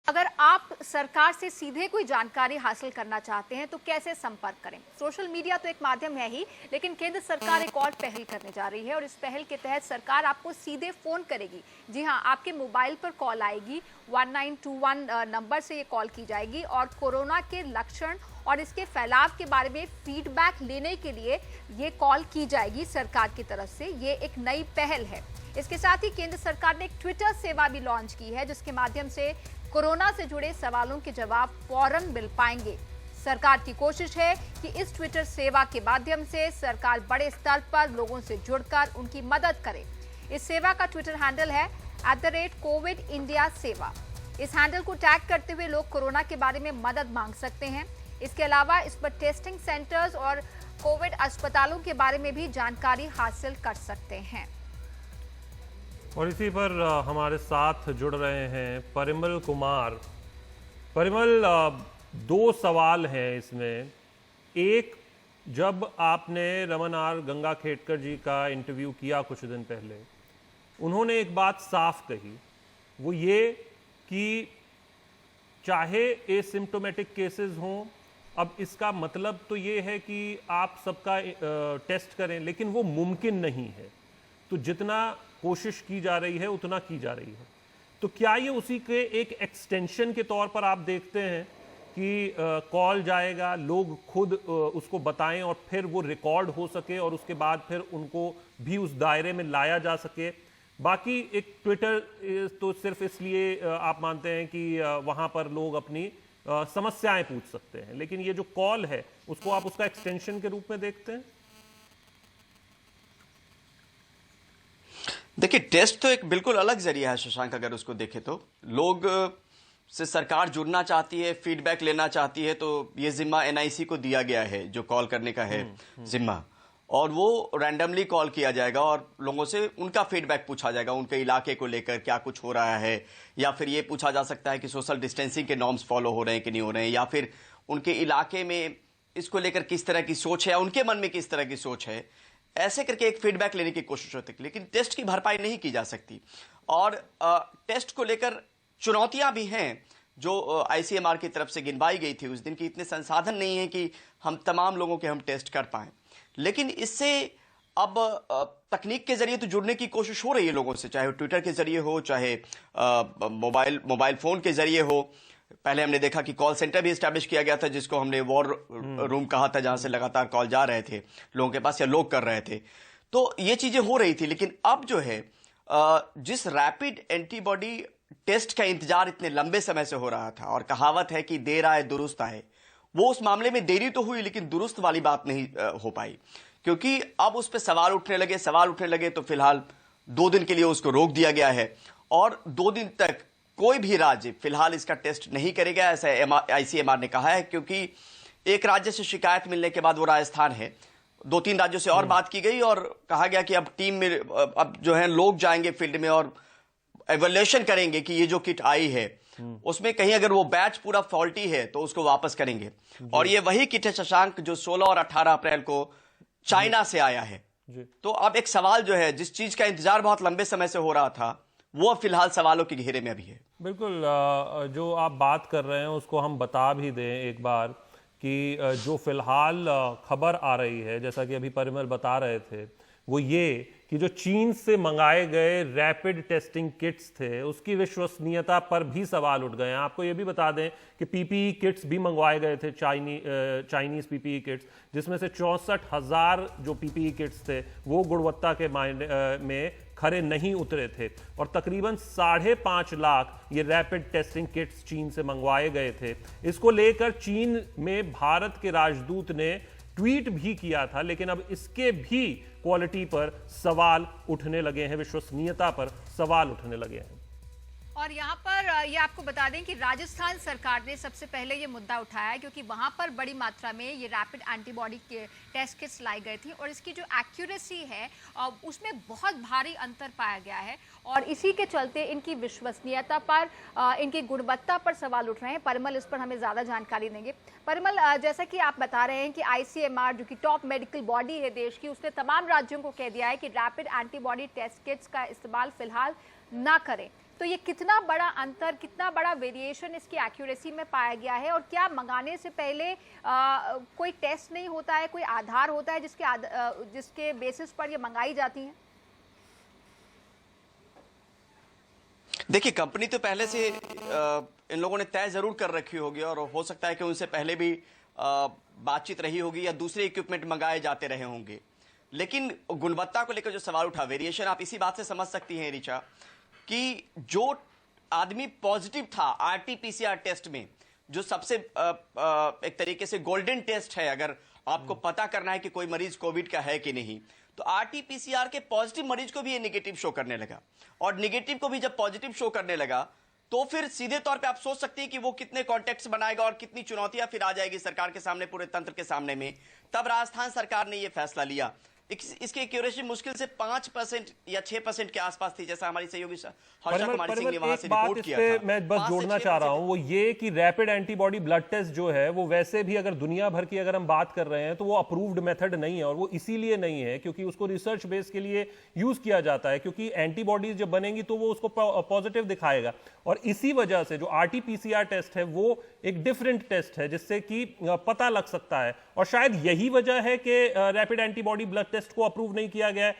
अगर आप सरकार से सीधे कोई जानकारी हासिल करना चाहते हैं तो कैसे संपर्क करें? सोशल मीडिया तो एक माध्यम है ही, लेकिन केंद्र सरकार एक और पहल करने जा रही है और इस पहल के तहत सरकार आपको सीधे फोन करेगी। जी हां, आपके मोबाइल पर कॉल आएगी, 1921 नंबर से ये कॉल की जाएगी और कोरोना के लक्षण और इसके फैलाव के बारे में फीडबैक लेने के लिए ये कॉल की जाएगी सरकार की तरफ से। ये एक नई पहल है। इसके साथ ही केंद्र सरकार ने एक ट्विटर सेवा भी लॉन्च की है, जिसके माध्यम से कोरोना से जुड़े सवालों के जवाब फौरन मिल पाएंगे। सरकार की कोशिश है कि इस ट्विटर सेवा के माध्यम से सरकार बड़े स्तर पर लोगों से जुड़कर उनकी मदद करे। इस सेवा का ट्विटर हैंडल है @कोविड इंडिया सेवा। इस हैंडल को टैग करते हुए लोग कोरोना के बारे में मदद मांग सकते हैं। इसके अलावा इस पर टेस्टिंग सेंटर्स और कोविड अस्पतालों के बारे में भी जानकारी हासिल कर सकते हैं। और इसी पर हमारे साथ जुड़ रहे हैं परिमल कुमार। परिमल, दो सवाल हैं इसमें। एक, जब आपने रमन आर गंगाखेडकर जी का इंटरव्यू किया कुछ दिन पहले, उन्होंने एक बात साफ कही, वो ये कि चाहे एसिम्प्टोमेटिक केसेस हों, अब इसका मतलब तो ये है कि आप सबका टेस्ट करें, लेकिन वो मुमकिन नहीं है। तो जितना कोशिश की जा रही है उतना की जा रही है। तो क्या ये उसी के एक एक्सटेंशन के तौर पर आप देखते हैं कि कॉल जाएगा, लोग खुद उसको बताएं और फिर वो रिकॉर्ड हो सके और उसके बाद फिर उनको भी उस दायरे में लाया जा सके? बाकी एक ट्विटर तो सिर्फ इसलिए आप मानते हैं कि वहां पर लोग अपनी समस्याएं पूछ सकते हैं, लेकिन ये जो कॉल है उसको आप उसका एक्सटेंशन के रूप में देखते हैं? देखिए, टेस्ट तो एक बिल्कुल अलग जरिया है शशांक। अगर उसको देखें तो लोग से सरकार जुड़ना चाहती है, फीडबैक लेना चाहती है, तो ये जिम्मा एनआईसी को दिया गया है, जो कॉल करने का है जिम्मा, और वो रैंडमली कॉल किया जाएगा और लोगों से उनका फीडबैक पूछा जाएगा, उनके इलाके को लेकर क्या कुछ हो रहा है, या फिर ये पूछा जा सकता है कि सोशल डिस्टेंसिंग के नॉर्म्स फॉलो हो रहे हैं कि नहीं हो रहे हैं, या फिर उनके इलाके में इसको लेकर किस तरह की सोच है, उनके मन में किस तरह की सोच है। ऐसे करके एक फीडबैक लेने की कोशिश होती है, लेकिन टेस्ट की भरपाई नहीं की जा सकती। और टेस्ट को लेकर चुनौतियां भी हैं जो आईसीएमआर की तरफ से गिनवाई गई थी उस दिन की। इतने संसाधन नहीं है कि हम तमाम लोगों के हम टेस्ट कर पाएं, लेकिन इससे अब तकनीक के जरिए तो जुड़ने की कोशिश हो रही है लोगों से, चाहे ट्विटर के जरिए हो, चाहे मोबाइल फोन के जरिए हो। पहले हमने देखा कि कॉल सेंटर भी एस्टैब्लिश किया गया था, जिसको हमने वॉर रूम कहा था, जहां से लगातार कॉल जा रहे थे लोगों के पास या लोग कर रहे थे। तो ये चीजें हो रही थी, लेकिन अब जो है जिस रैपिड एंटीबॉडी टेस्ट का इंतजार इतने लंबे समय से हो रहा था, और कहावत है कि देर आए दुरुस्त आए, वो उस मामले में देरी तो हुई लेकिन दुरुस्त वाली बात नहीं हो पाई, क्योंकि अब उस पर सवाल उठने लगे। तो फिलहाल 2 दिन के लिए उसको रोक दिया गया है और 2 दिन तक कोई भी राज्य फिलहाल इसका टेस्ट नहीं करेगा, ऐसा आईसीएमआर ने कहा है। क्योंकि एक राज्य से शिकायत मिलने के बाद, वो राजस्थान है, 2-3 राज्यों से और बात की गई और कहा गया कि अब टीम में अब जो है लोग जाएंगे फील्ड में और एवल्यूएशन करेंगे कि ये जो किट आई है उसमें कहीं अगर वो बैच पूरा फॉल्टी है तो उसको वापस करेंगे। और ये वही किट है शशांक जो 16 और 18 अप्रैल को चाइना से आया है। तो अब एक सवाल जो है, जिस चीज का इंतजार बहुत लंबे समय से हो रहा था, वो फिलहाल सवालों के घेरे में अभी है। बिल्कुल, जो आप बात कर रहे हैं उसको हम बता भी दें एक बार कि जो फिलहाल खबर आ रही है, जैसा कि अभी परिमल बता रहे थे, वो ये कि जो चीन से मंगाए गए रैपिड टेस्टिंग किट्स थे उसकी विश्वसनीयता पर भी सवाल उठ गए हैं। आपको ये भी बता दें कि पीपीई किट्स भी मंगवाए गए थे, चाइनीज पीपीई किट्स, जिसमें से 64,000 जो पीपीई किट्स थे वो गुणवत्ता के में खरे नहीं उतरे थे, और तकरीबन 5.5 लाख ये रैपिड टेस्टिंग किट्स चीन से मंगवाए गए थे। इसको लेकर चीन में भारत के राजदूत ने ट्वीट भी किया था, लेकिन अब इसके भी क्वालिटी पर सवाल उठने लगे हैं, विश्वसनीयता पर सवाल उठने लगे हैं। और यहाँ पर ये आपको बता दें कि राजस्थान सरकार ने सबसे पहले ये मुद्दा उठाया, क्योंकि वहाँ पर बड़ी मात्रा में ये रैपिड एंटीबॉडी के टेस्ट किट्स लाई गई थी और इसकी जो एक्यूरेसी है उसमें बहुत भारी अंतर पाया गया है, और इसी के चलते इनकी विश्वसनीयता पर, इनकी गुणवत्ता पर सवाल उठ रहे हैं। परिमल इस पर हमें ज़्यादा जानकारी देंगे। परिमल, जैसा कि आप बता रहे हैं कि आईसीएमआर जो कि टॉप मेडिकल बॉडी है देश की, उसने तमाम राज्यों को कह दिया है कि रैपिड एंटीबॉडी टेस्ट किट्स का इस्तेमाल फिलहाल ना करें। तो ये कितना बड़ा अंतर, कितना बड़ा वेरिएशन इसकी एक्यूरेसी में पाया गया है, और क्या मंगाने से पहले कोई टेस्ट नहीं होता है, कोई आधार होता है जिसके बेसिस पर ये मंगाई जाती हैं? देखिए, कंपनी तो पहले से इन लोगों ने तय जरूर कर रखी होगी, और हो सकता है कि उनसे पहले भी बातचीत रही होगी या दूसरे इक्विपमेंट मंगाए जाते रहे होंगे। लेकिन गुणवत्ता को लेकर जो सवाल उठा, वेरिएशन आप इसी बात से समझ सकती हैं ऋचा, कि जो आदमी पॉजिटिव था आरटीपीसीआर टेस्ट में, जो सबसे एक तरीके से गोल्डन टेस्ट है अगर आपको पता करना है कि कोई मरीज कोविड का है कि नहीं, तो आरटीपीसीआर के पॉजिटिव मरीज को भी ये नेगेटिव शो करने लगा, और नेगेटिव को भी जब पॉजिटिव शो करने लगा तो फिर सीधे तौर पे आप सोच सकते हैं कि वो कितने कॉन्टेक्ट्स बनाएगा और कितनी चुनौतियां फिर आ जाएगी सरकार के सामने, पूरे तंत्र के सामने में। तब राजस्थान सरकार ने ये फैसला लिया। इसकी एक्यूरेसी मुश्किल से 5% या 6% के आसपास थी, जैसा हमारी सहयोगी हर्षा कुमारी सिंह ने वहां से रिपोर्ट किया था। मैं बस जोड़ना चाह रहा हूं, वो ये कि रैपिड एंटीबॉडी ब्लड टेस्ट जो है वो वैसे भी अगर दुनिया भर की अगर हम बात कर रहे हैं तो वो अप्रूव्ड मेथड नहीं है, और वो इसीलिए नहीं है क्योंकि उसको रिसर्च बेस के लिए यूज किया जाता है, क्योंकि एंटीबॉडीज जब बनेंगी तो वो उसको पॉजिटिव दिखाएगा। और इसी वजह से जो आरटीपीसीआर टेस्ट है वो एक डिफरेंट टेस्ट है जिससे कि पता लग सकता है, और शायद यही वजह है कि रैपिड एंटीबॉडी ब्लड टेस्ट को अप्रूव नहीं किया गया है।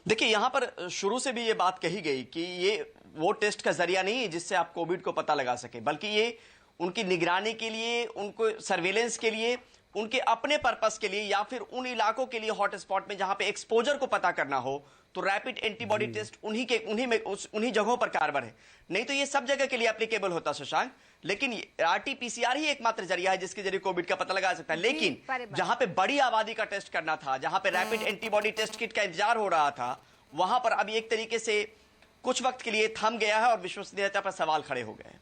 देखिए, यहां पर शुरू से भी ये बात कही गई कि ये वो टेस्ट का जरिया नहीं है जिससे आप कोविड को पता लगा सके, बल्कि ये उनकी निगरानी के लिए, उनको सर्वेलेंस के लिए, उनके अपने पर्पस के लिए, या फिर उन इलाकों के लिए हॉटस्पॉट में जहां पे एक्सपोजर को पता करना हो तो रैपिड एंटीबॉडी टेस्ट उन्हीं जगहों पर कारगर है। नहीं तो ये सब जगह के लिए एप्लीकेबल होता शशांक, लेकिन आरटीपीसीआर ही एकमात्र जरिया है जिसके जरिए कोविड का पता लगा सकता है। लेकिन जहां पे बड़ी आबादी का टेस्ट करना था, जहां पे रैपिड एंटीबॉडी टेस्ट किट का इंतजार हो रहा था, वहां पर अभी एक तरीके से कुछ वक्त के लिए थम गया है और विश्वसनीयता पर सवाल खड़े हो गए हैं।